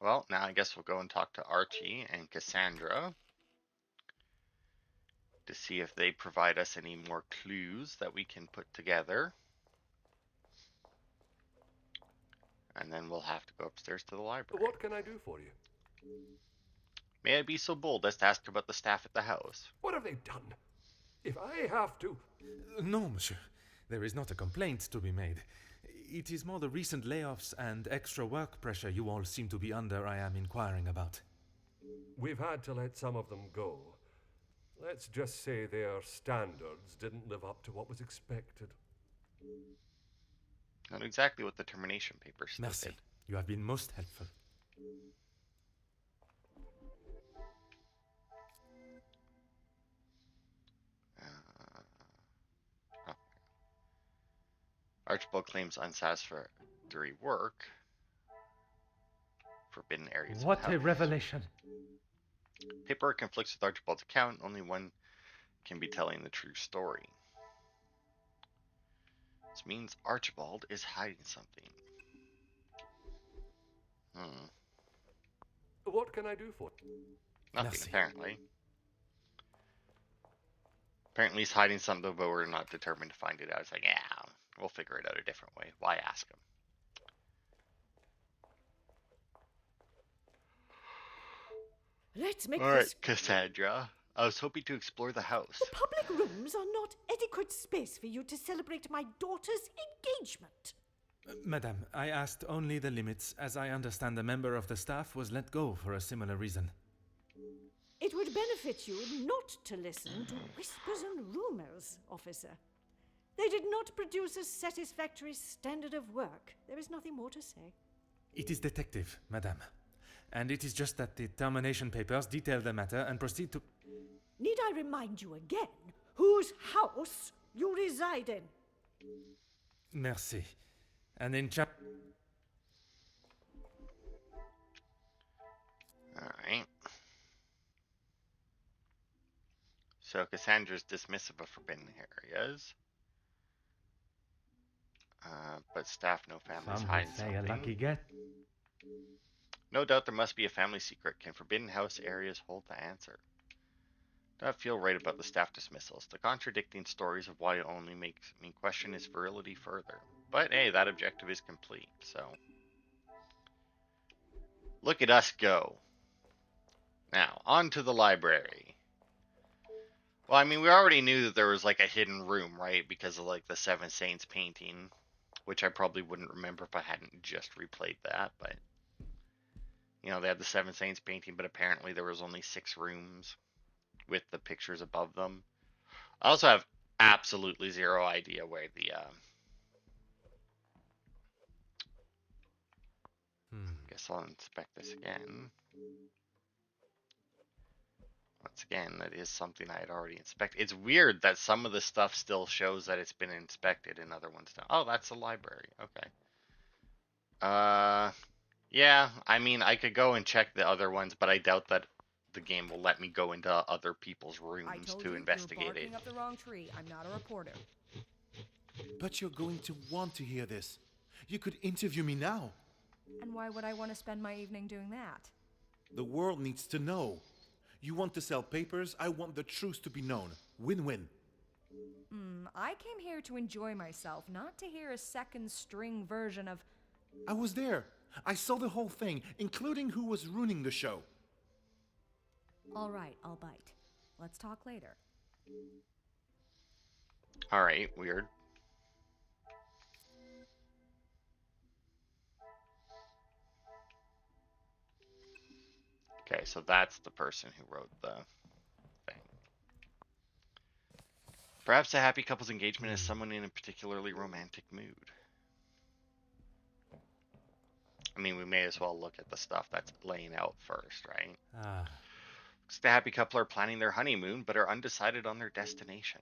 Well, now I guess we'll go and talk to Archie and Cassandra to see if they provide us any more clues that we can put together. And then we'll have to go upstairs to the library. What can I do for you? May I be so bold as to ask about the staff at the house? What have they done? If I have to... No, monsieur. There is not a complaint to be made. It is more the recent layoffs and extra work pressure you all seem to be under I am inquiring about. We've had to let some of them go. Let's just say their standards didn't live up to what was expected. Not exactly what the termination papers stated. Merci. You have been most helpful. Oh. Archibald claims unsatisfactory work. Forbidden areas. What a revelation. Paperwork conflicts with Archibald's account. Only one can be telling the true story. This means Archibald is hiding something. What can I do for you? Nothing, Merci. apparently. Apparently he's hiding something, but we're not determined to find it out. It's like, yeah, we'll figure it out a different way. Why ask him? Let's make All right, this... Cassandra. I was hoping to explore the house. The public rooms are not adequate space for you to celebrate my daughter's engagement. Madame, I asked only the limits, as I understand a member of the staff was let go for a similar reason. It would benefit you not to listen to whispers and rumors, officer. They did not produce a satisfactory standard of work. There is nothing more to say. It is detective, madame. And it is just that the termination papers detail the matter and proceed to... Need I remind you again whose house you reside in? Merci. And in Alright. So Cassandra's dismissive of forbidden areas. But staff know families Some hide would say a something. lucky get. No doubt there must be a family secret. Can forbidden house areas hold the answer? Do not feel right about the staff dismissals. The contradicting stories of why only makes me question its virility further. But hey, that objective is complete, so... Look at us go. Now, on to the library. Well, I mean, we already knew that there was like a hidden room, right? Because of like the Seven Saints painting, which I probably wouldn't remember if I hadn't just replayed that, but... You know, they had the Seven Saints painting, but apparently there was only 6 rooms with the pictures above them. I also have absolutely zero idea where the guess I'll inspect this again. Once again, that is something I had already inspected. It's weird that some of the stuff still shows that it's been inspected and other ones don't. Oh, that's the library. Okay. Yeah, I mean, I could go and check the other ones, but I doubt that the game will let me go into other people's rooms to investigate you're barking it. up the wrong tree. I'm not a reporter. But you're going to want to hear this. You could interview me now. And why would I want to spend my evening doing that? The world needs to know. You want to sell papers, I want the truth to be known. Win-win. I came here to enjoy myself, not to hear a second string version of... I was there. I saw the whole thing, including who was ruining the show. All right, I'll bite. Let's talk later. Alright, weird. Okay, so that's the person who wrote the thing. Perhaps a happy couple's engagement is someone in a particularly romantic mood. I mean, we may as well look at the stuff that's laying out first, right? Looks the happy couple are planning their honeymoon, but are undecided on their destination.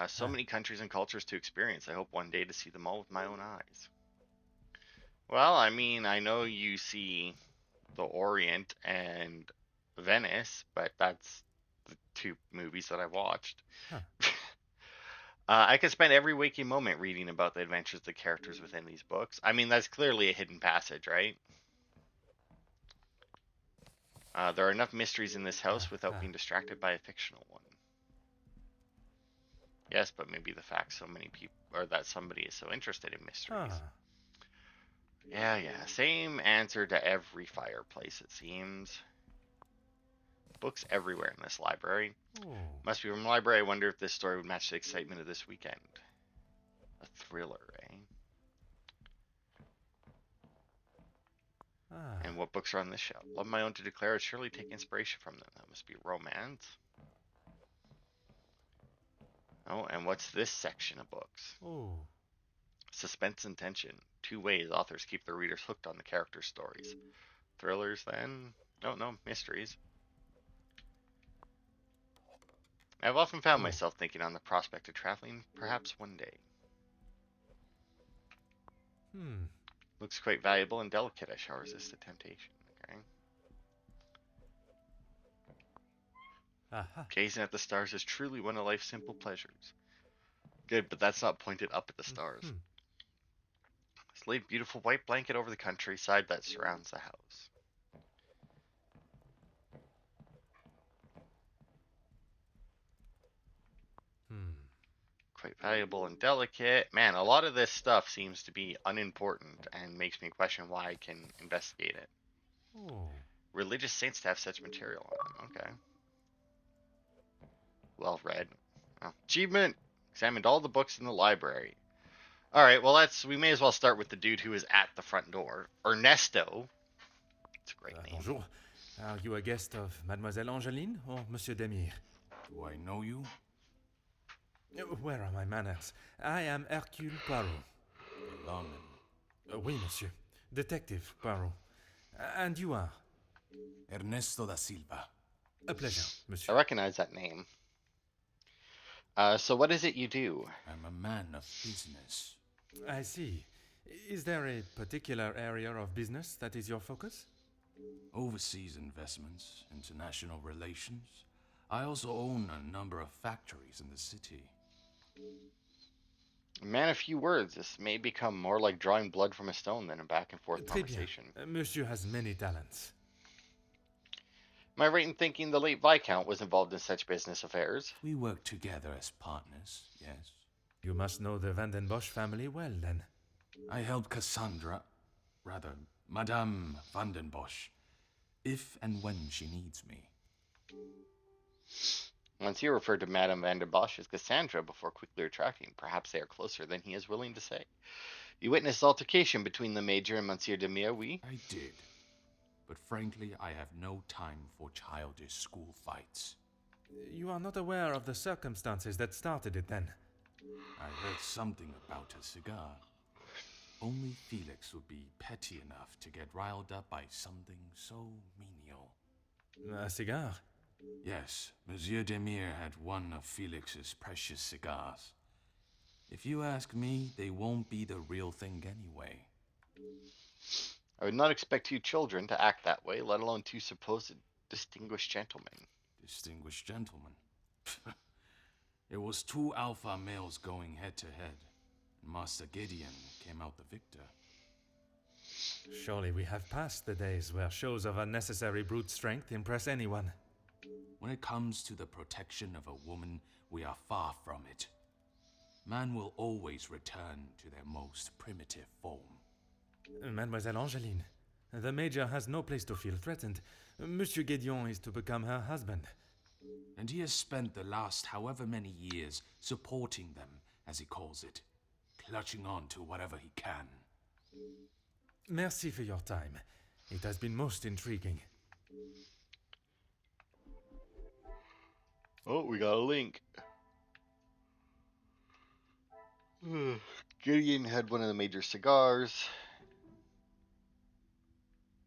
So many countries and cultures to experience. I hope one day to see them all with my own eyes. Well, I mean, I know you see the Orient and Venice, but that's the 2 movies that I watched. I could spend every waking moment reading about the adventures of the characters within these books. I mean, that's clearly a hidden passage, right? There are enough mysteries in this house without being distracted by a fictional one. Yes, but maybe the fact so many people, or that somebody is so interested in mysteries. Yeah. Same answer to every fireplace, it seems. Books everywhere in this library. Must be from the library. I wonder if this story would match the excitement of this weekend. A thriller, eh? And what books are on this shelf? Love my own to declare. I'd surely take inspiration from them. That must be romance. Oh, and what's this section of books? Suspense and tension. 2 ways authors keep their readers hooked on the characters' stories. Thrillers, then? No, mysteries. I've often found myself thinking on the prospect of traveling, perhaps one day. Looks quite valuable and delicate. I shall resist the temptation. Okay. Gazing at the stars is truly one of life's simple pleasures. Good, but that's not pointed up at the stars. It's laid a beautiful white blanket over the countryside that surrounds the house. Quite valuable and delicate. Man, a lot of this stuff seems to be unimportant and makes me question why I can investigate it. Religious saints to have such material on them. Okay. Well read. Achievement! Examined all the books in the library. Alright, well we may as well start with the dude who is at the front door. Ernesto. It's a great name. Bonjour. Are you a guest of Mademoiselle Angeline or Monsieur Demire? Do I know you? Where are my manners? I am Hercule Poirot. London. Oui, monsieur. Detective Poirot. And you are? Ernesto da Silva. A pleasure, monsieur. I recognize that name. So what is it you do? I'm a man of business. I see. Is there a particular area of business that is your focus? Overseas investments, international relations. I also own a number of factories in the city. Man, a few words. This may become more like drawing blood from a stone than a back and forth conversation. Monsieur has many talents. Am I right in thinking the late Viscount was involved in such business affairs? We work together as partners, yes. You must know the Van den Bosch family well, then. I help Madame Van den Bosch, if and when she needs me. Once he referred to Madame Van der Bosch as Cassandra before quickly retracting. Perhaps they are closer than he is willing to say. You witnessed altercation between the Major and Monsieur Demire, oui? I did. But frankly, I have no time for childish school fights. You are not aware of the circumstances that started it, then? I heard something about a cigar. Only Felix would be petty enough to get riled up by something so menial. A cigar? Yes, Monsieur Demire had one of Felix's precious cigars. If you ask me, they won't be the real thing anyway. I would not expect 2 children to act that way, let alone 2 supposed distinguished gentlemen. Distinguished gentlemen? It was 2 alpha males going head to head. Master Gideon came out the victor. Surely we have passed the days where shows of unnecessary brute strength impress anyone. When it comes to the protection of a woman, we are far from it. Man will always return to their most primitive form. Mademoiselle Angeline, the Major has no place to feel threatened. Monsieur Gideon is to become her husband. And he has spent the last however many years supporting them, as he calls it, clutching on to whatever he can. Merci for your time. It has been most intriguing. Oh, we got a link. Gideon had one of the Major's cigars.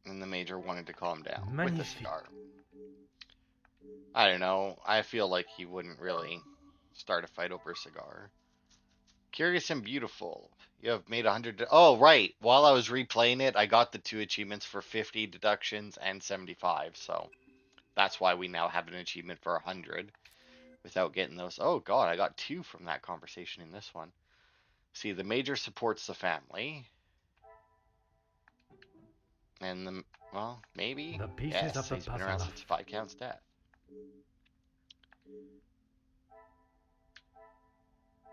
And the Major wanted to calm down with the cigar. I don't know. I feel like he wouldn't really start a fight over a cigar. Curious and beautiful. You have made 100... Oh, right. While I was replaying it, I got the 2 achievements for 50 deductions and 75. So that's why we now have an achievement for 100. without getting those. Oh god, I got 2 from that conversation in this one. See, the major supports the family. And the, well, maybe. The pieces Yes, of the he's been around puzzle. since Viscount's death.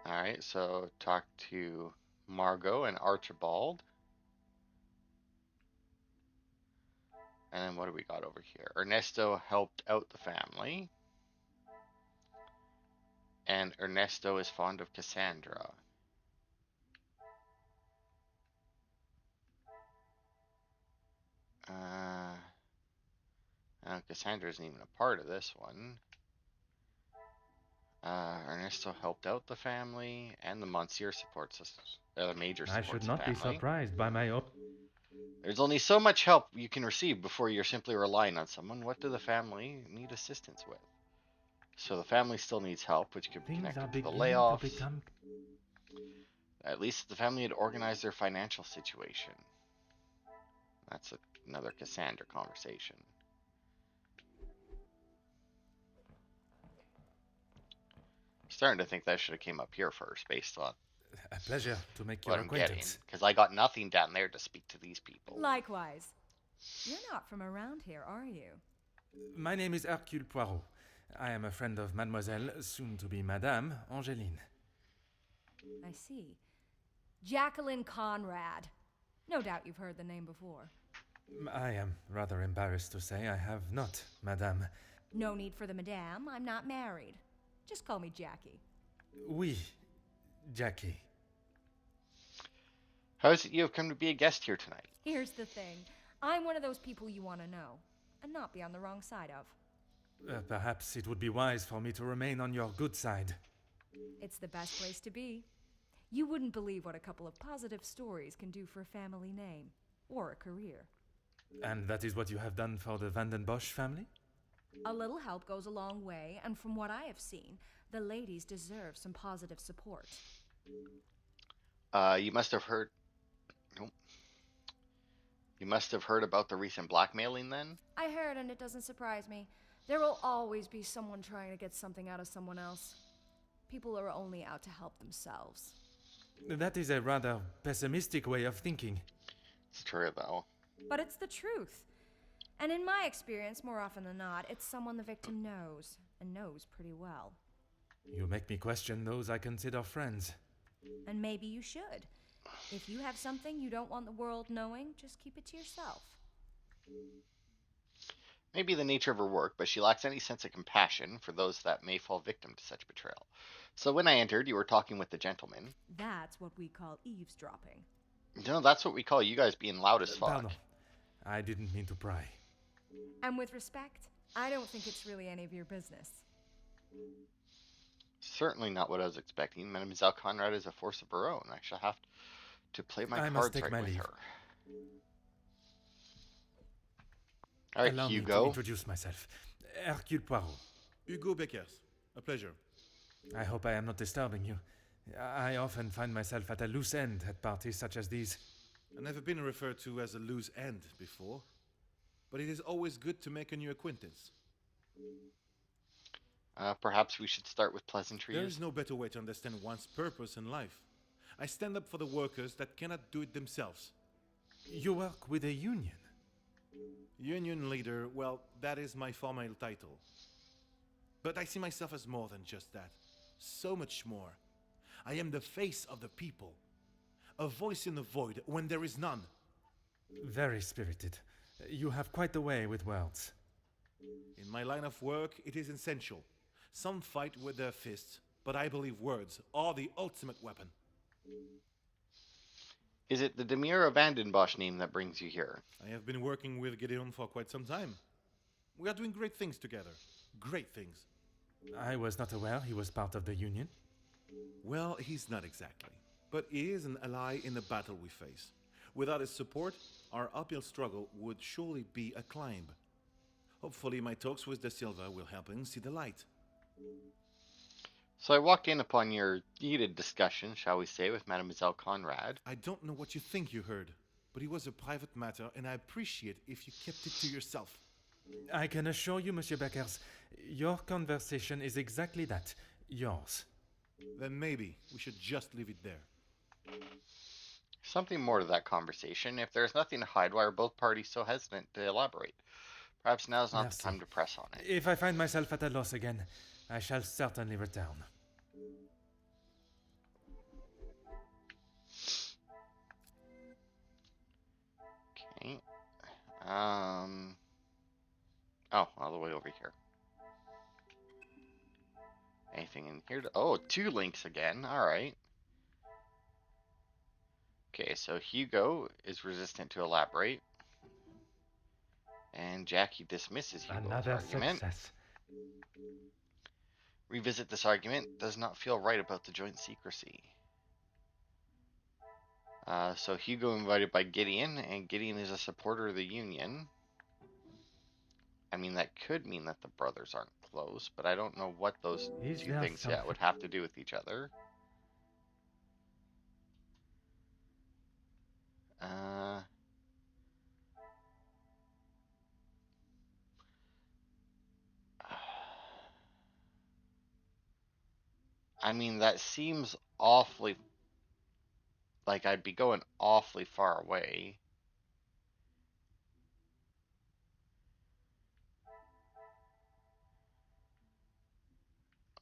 Alright, so talk to Margot and Archibald. And then what do we got over here? Ernesto helped out the family. And Ernesto is fond of Cassandra. Cassandra isn't even a part of this one. Ernesto helped out the family, and the Monsieur supports us. The major I supports should the not be family. surprised by my own. There's only so much help you can receive before you're simply relying on someone. What do the family need assistance with? So the family still needs help, which could be Things are connected to the beginning to layoffs. become. At least the family had organized their financial situation. That's another Cassandra conversation. Starting to think that should have came up here first, based on A pleasure to make what your I'm getting, acquaintance. because I got nothing down there to speak to these people. Likewise. You're not from around here, are you? My name is Hercule Poirot. I am a friend of Mademoiselle, soon to be Madame, Angeline. I see. Jacqueline Conrad. No doubt you've heard the name before. I am rather embarrassed to say I have not, Madame. No need for the madame. I'm not married. Just call me Jackie. Oui, Jackie. How is it you have come to be a guest here tonight? Here's the thing. I'm one of those people you want to know, and not be on the wrong side of. Perhaps it would be wise for me to remain on your good side. It's the best place to be. You wouldn't believe what a couple of positive stories can do for a family name, or a career. And that is what you have done for the Van den Bosch family? A little help goes a long way, and from what I have seen, the ladies deserve some positive support. You must have heard. Nope. You must have heard about the recent blackmailing then? I heard, and it doesn't surprise me. There will always be someone trying to get something out of someone else. People are only out to help themselves. That is a rather pessimistic way of thinking. It's true, though. But it's the truth. And in my experience, more often than not, it's someone the victim knows, and knows pretty well. You make me question those I consider friends. And maybe you should. If you have something you don't want the world knowing, just keep it to yourself. Maybe the nature of her work, but she lacks any sense of compassion for those that may fall victim to such betrayal. So when I entered, you were talking with the gentleman. That's what we call eavesdropping. No, that's what we call you guys being loud as fuck. Pardon. I didn't mean to pry. And with respect, I don't think it's really any of your business. Certainly not what I was expecting. Mademoiselle Conrad is a force of her own. I shall have to play my I must cards take right my with leave. her. All right, Allow me to Hugo. introduce myself. Hercule Poirot. Hugo Beckers. A pleasure. I hope I am not disturbing you. I often find myself at a loose end at parties such as these. I've never been referred to as a loose end before, but it is always good to make a new acquaintance. Perhaps we should start with There pleasantries. is no better way to understand one's purpose in life. I stand up for the workers that cannot do it themselves. You work with a union. Union leader, well, that is my formal title. But I see myself as more than just that. So much more. I am the face of the people. A voice in the void when there is none. Very spirited. You have quite the way with words. In my line of work, it is essential. Some fight with their fists, but I believe words are the ultimate weapon. Is it the Demir Van den Bosch name that brings you here? I have been working with Gideon for quite some time. We are doing great things together. Great things. I was not aware he was part of the union. Well, he's not exactly. But he is an ally in the battle we face. Without his support, our uphill struggle would surely be a climb. Hopefully my talks with De Silva will help him see the light. So I walked in upon your heated discussion, shall we say, with Mademoiselle Conrad. I don't know what you think you heard, but it was a private matter and I appreciate if you kept it to yourself. I can assure you, Monsieur Beckers, your conversation is exactly that. Yours. Then maybe we should just leave it there. Something more to that conversation. If there's nothing to hide, why are both parties so hesitant to elaborate? Perhaps now is not the Merci. time to press on it. If I find myself at a loss again, I shall certainly return. Okay. Oh, all the way over here. Anything in here? Oh, 2 links again. All right. Okay, so Hugo is resistant to elaborate. And Jackie dismisses Hugo's Another argument. success. Revisit this argument. Does not feel right about the joint secrecy. So Hugo invited by Gideon, and Gideon is a supporter of the Union. I mean, that could mean that the brothers aren't close, but I don't know what those Is two there things something? would have to do with each other. I mean, that seems awfully like I'd be going awfully far away.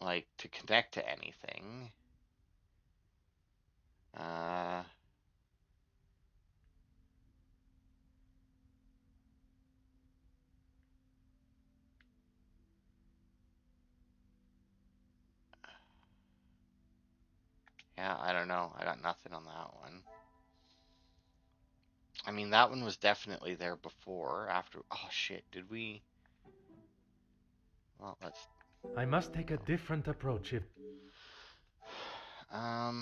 Like, to connect to anything. Yeah, I don't know. I got nothing on that one. I mean, that one was definitely there before. After, oh shit, did we? Well, let's. I must take a different approach if. I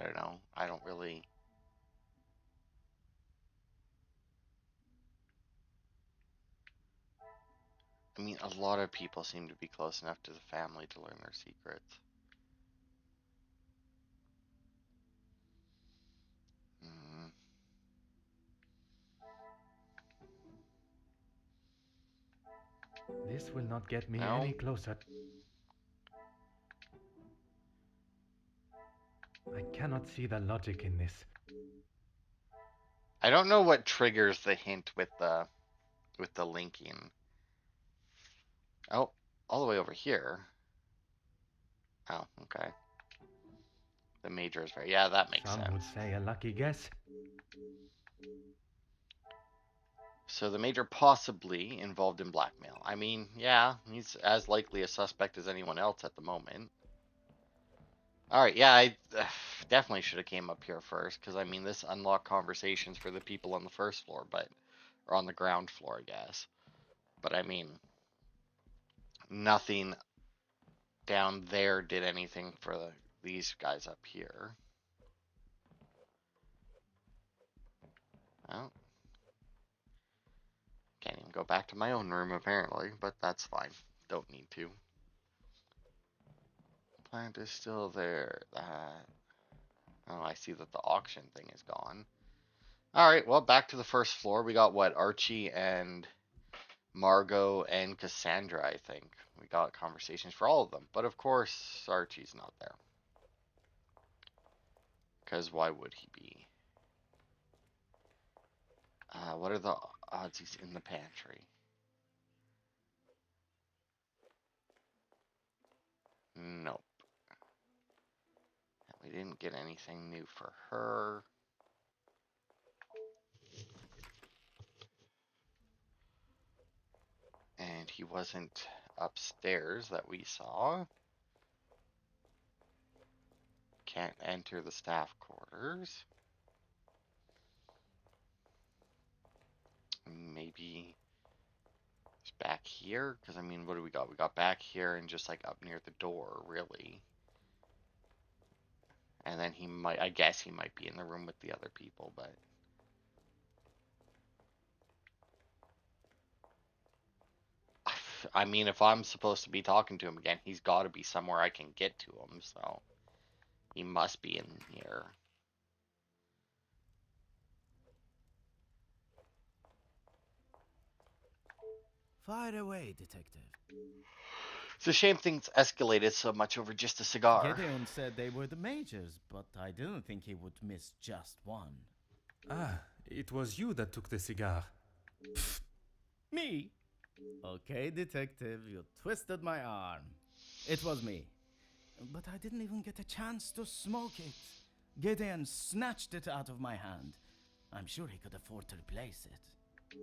don't know. I don't really. I mean, a lot of people seem to be close enough to the family to learn their secrets. This will not get me No. any closer. I cannot see the logic in this. I don't know what triggers the hint with the linking. Oh, all the way over here. Oh, okay. The major is right. Yeah, that makes Some sense. would say a lucky guess. So the major possibly involved in blackmail. I mean, yeah, he's as likely a suspect as anyone else at the moment. All right, yeah, I definitely should have came up here first because I mean, this unlocked conversations for the people on the first floor, or on the ground floor, I guess. But I mean, nothing down there did anything for these guys up here. Well, can't even go back to my own room apparently, but that's fine. Don't need to. Plant is still there. Oh, I see that the auction thing is gone. Alright, well, back to the first floor. We got what? Archie and Margot and Cassandra, I think. We got conversations for all of them. But of course, Archie's not there. Because why would he be? What are the odds he's in the pantry? Nope. We didn't get anything new for her. And he wasn't upstairs that we saw. Can't enter the staff quarters. Maybe it's back here? Because, I mean, what do we got? We got back here and just, like, up near the door, really. And then he might, I guess he might be in the room with the other people, but... I mean, if I'm supposed to be talking to him again, he's got to be somewhere I can get to him, so... He must be in here. Fire away, detective. It's a shame things escalated so much over just a cigar. Gideon said they were the majors, but I didn't think he would miss just one. Ah, it was you that took the cigar. Me? Okay, detective, you twisted my arm. It was me. But I didn't even get a chance to smoke it. Gideon snatched it out of my hand. I'm sure he could afford to replace it.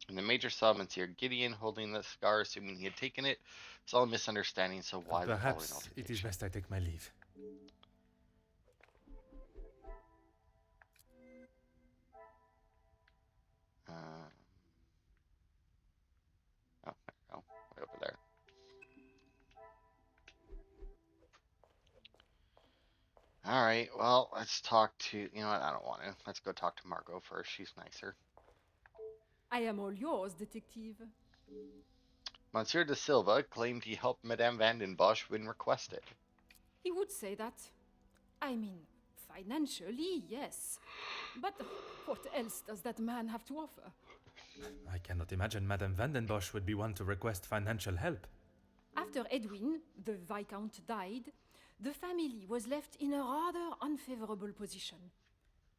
And the major saw Monsieur Gideon holding the cigar, assuming he had taken it. It's all a misunderstanding, so why the following Perhaps altercation? it is best I take my leave. Oh, there we go. Way over there. Alright, well, let's talk to... You know what? I don't want to. Let's go talk to Margot first. She's nicer. I am all yours, detective. Monsieur de Silva claimed he helped Madame Van den Bosch when requested. He would say that. I mean, financially, yes. But what else does that man have to offer? I cannot imagine Madame Van den Bosch would be one to request financial help. After Edwin, the Viscount, died, the family was left in a rather unfavorable position.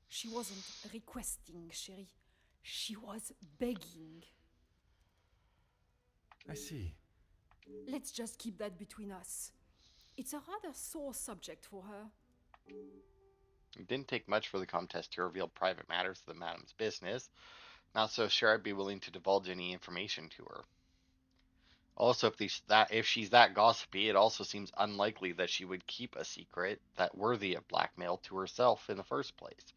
She wasn't requesting, chérie. She was begging. I see. Let's just keep that between us. It's a rather sore subject for her. It didn't take much for the Comtesse to reveal private matters of the Madame's business. Not so sure I'd be willing to divulge any information to her. Also, if she's that gossipy, it also seems unlikely that she would keep a secret that worthy of blackmail to herself in the first place.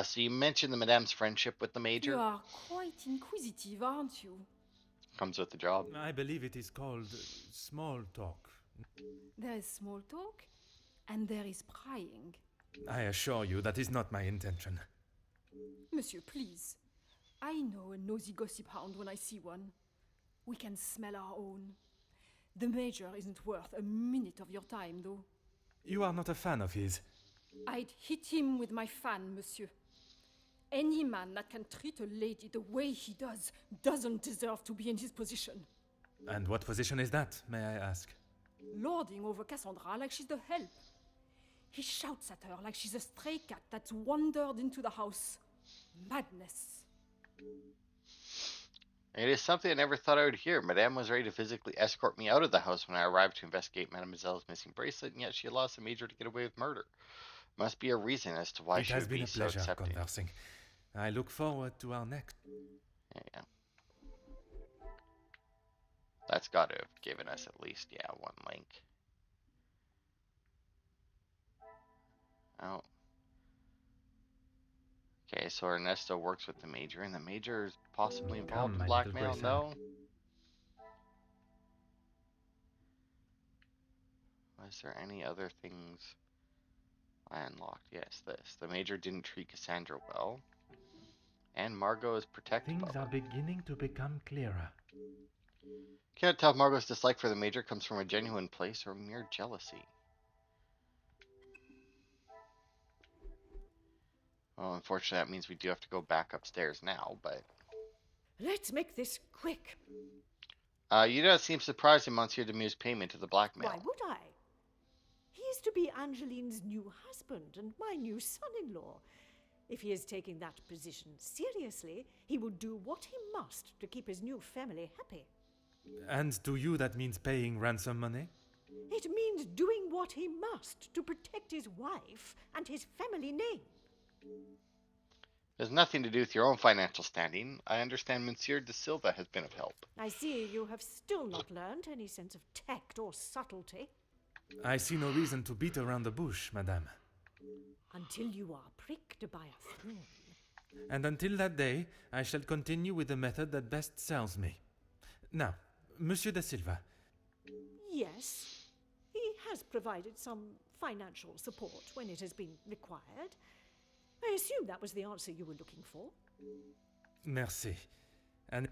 So you mentioned the Madame's friendship with the Major. You are quite inquisitive, aren't you? Comes with the job. I believe it is called small talk. There is small talk, and there is prying. I assure you that is not my intention. Monsieur, please. I know a nosy gossip hound when I see one. We can smell our own. The Major isn't worth a minute of your time, though. You are not a fan of his. I'd hit him with my fan, monsieur. Any man that can treat a lady the way he does doesn't deserve to be in his position. And what position is that, may I ask? Lording over Cassandra like she's the help. He shouts at her like she's a stray cat that's wandered into the house. Madness. It is something I never thought I would hear. Madame was ready to physically escort me out of the house when I arrived to investigate Mademoiselle's missing bracelet, and yet she allows the Major to get away with murder. Must be a reason as to why It she has would been be a so pleasure accepting. conversing. I look forward to our next. Yeah. That's got to have given us at least, one link. Oh. Okay, so Ernesto works with the Major, and the Major is possibly involved Come, in my little blackmail? Grayson. No? Was there any other things I unlocked? Yes, this. The Major didn't treat Cassandra well. And Margot is protective Things of are her. beginning to become clearer. Can't tell if Margot's dislike for the Major comes from a genuine place or mere jealousy. Well, unfortunately, that means we do have to go back upstairs now, but... Let's make this quick. You don't seem surprised at Monsieur Demue's payment to the blackmail. Why would I? He is to be Angeline's new husband and my new son-in-law. If he is taking that position seriously, he will do what he must to keep his new family happy. And to you that means paying ransom money? It means doing what he must to protect his wife and his family name. It has nothing to do with your own financial standing. I understand Monsieur de Silva has been of help. I see you have still not learned any sense of tact or subtlety. I see no reason to beat around the bush, madame. Until you are pricked by a thorn. And until that day, I shall continue with the method that best serves me. Now, Monsieur de Silva. Yes, he has provided some financial support when it has been required. I assume that was the answer you were looking for. Merci. And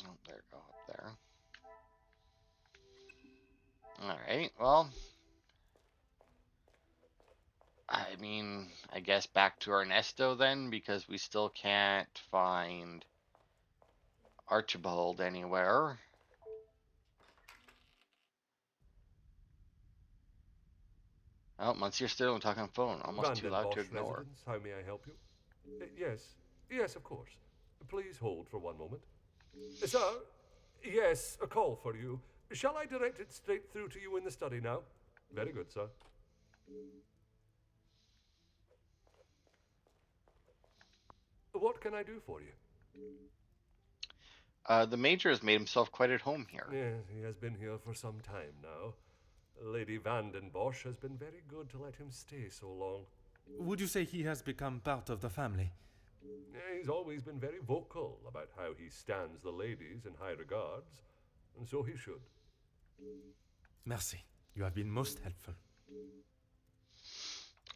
Oh, there, go up there. Alright, well. guess, back to Ernesto then, because we still can't find Archibald anywhere. Oh, Monsieur still talking on phone, almost too loud to Vandenbosch ignore. residence, how may I help you? Yes, yes, of course. Please hold for one moment. Sir, yes, a call for you. Shall I direct it straight through to you in the study now? Very good, sir. What can I do for you? The Major has made himself quite at home here. Yes, he has been here for some time now. Lady Vandenbosch has been very good to let him stay so long. Would you say he has become part of the family? He's always been very vocal about how he stands the ladies in high regards, and so he should. Merci. You have been most helpful.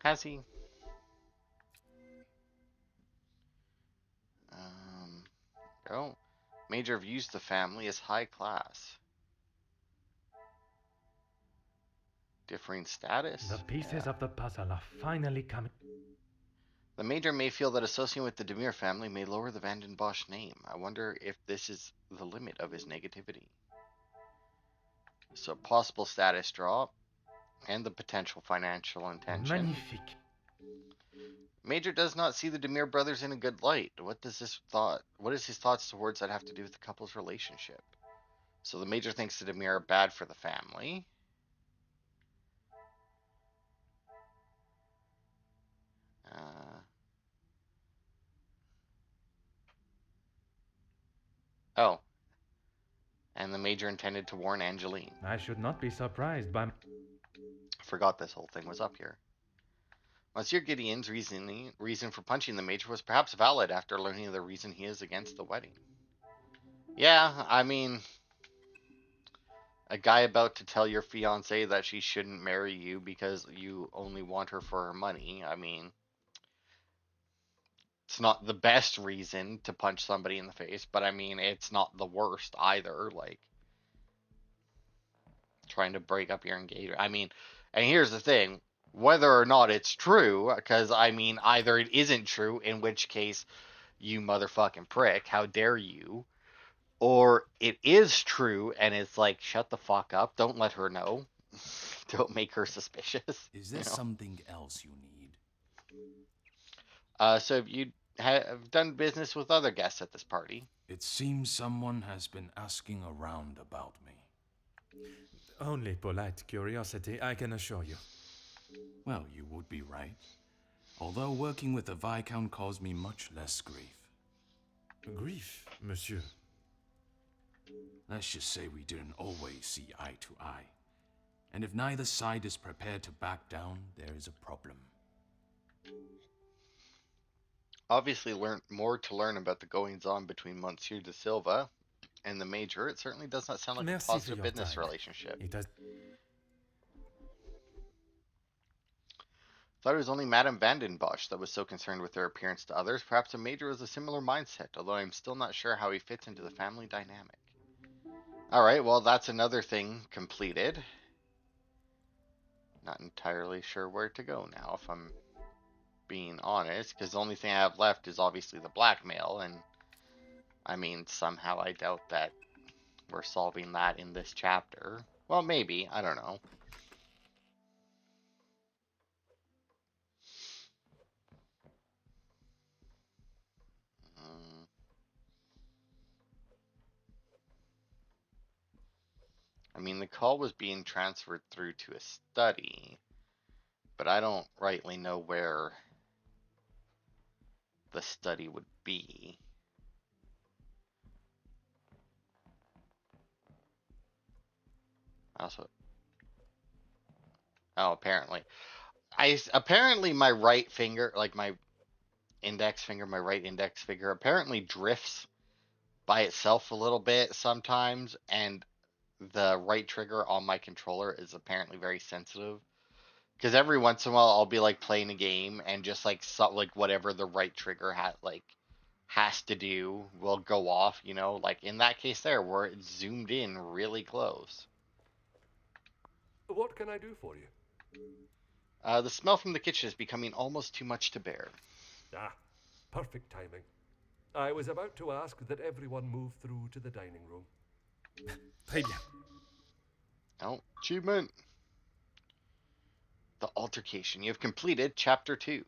Has he? Oh, Major views the family as high class. Differing status? The pieces of the puzzle are finally coming. The Major may feel that associating with the Demir family may lower the Vandenbosch name. I wonder if this is the limit of his negativity. So possible status drop and the potential financial intention. Magnifique. Major does not see the Demir brothers in a good light. What is his thoughts towards that have to do with the couple's relationship? So the Major thinks the Demir are bad for the family. Oh. And the Major intended to warn Angeline. I should not be surprised by... Forgot this whole thing was up here. Monsieur Gideon's reason for punching the Major was perhaps valid after learning of the reason he is against the wedding. Yeah, I mean, a guy about to tell your fiancée that she shouldn't marry you because you only want her for her money. I mean, it's not the best reason to punch somebody in the face, but I mean, it's not the worst either. Like, trying to break up your engagement. I mean, and here's the thing. Whether or not it's true, because, I mean, either it isn't true, in which case, you motherfucking prick, how dare you, or it is true, and it's like, shut the fuck up, don't let her know, don't make her suspicious. Is there something else you need? So have you have done business with other guests at this party? It seems someone has been asking around about me. Only polite curiosity, I can assure you. Well, you would be right. Although working with the Viscount caused me much less grief. Grief, monsieur. Let's just say we didn't always see eye to eye. And if neither side is prepared to back down, there is a problem. Obviously more to learn about the goings-on between Monsieur de Silva and the Major. It certainly does not sound like Merci a positive for your business time. relationship. It has... Thought it was only Madame Vandenbosch that was so concerned with their appearance to others. Perhaps the Major was a similar mindset, although I'm still not sure how he fits into the family dynamic. Alright, well, that's another thing completed. Not entirely sure where to go now, if I'm being honest, because the only thing I have left is obviously the blackmail, and I mean, somehow I doubt that we're solving that in this chapter. Well, maybe, I don't know. I mean, the call was being transferred through to a study, but I don't rightly know where the study would be. Also, oh, apparently. Apparently my right finger, like my index finger, my right index finger, apparently drifts by itself a little bit sometimes, and the right trigger on my controller is apparently very sensitive. Because every once in a while I'll be like playing a game and just like like whatever the right trigger has to do will go off, you know, like in that case there where it zoomed in really close. What can I do for you? The smell from the kitchen is becoming almost too much to bear. Ah, perfect timing. I was about to ask that everyone move through to the dining room. Très bien. Oh, achievement. The Altercation. You have completed Chapter 2.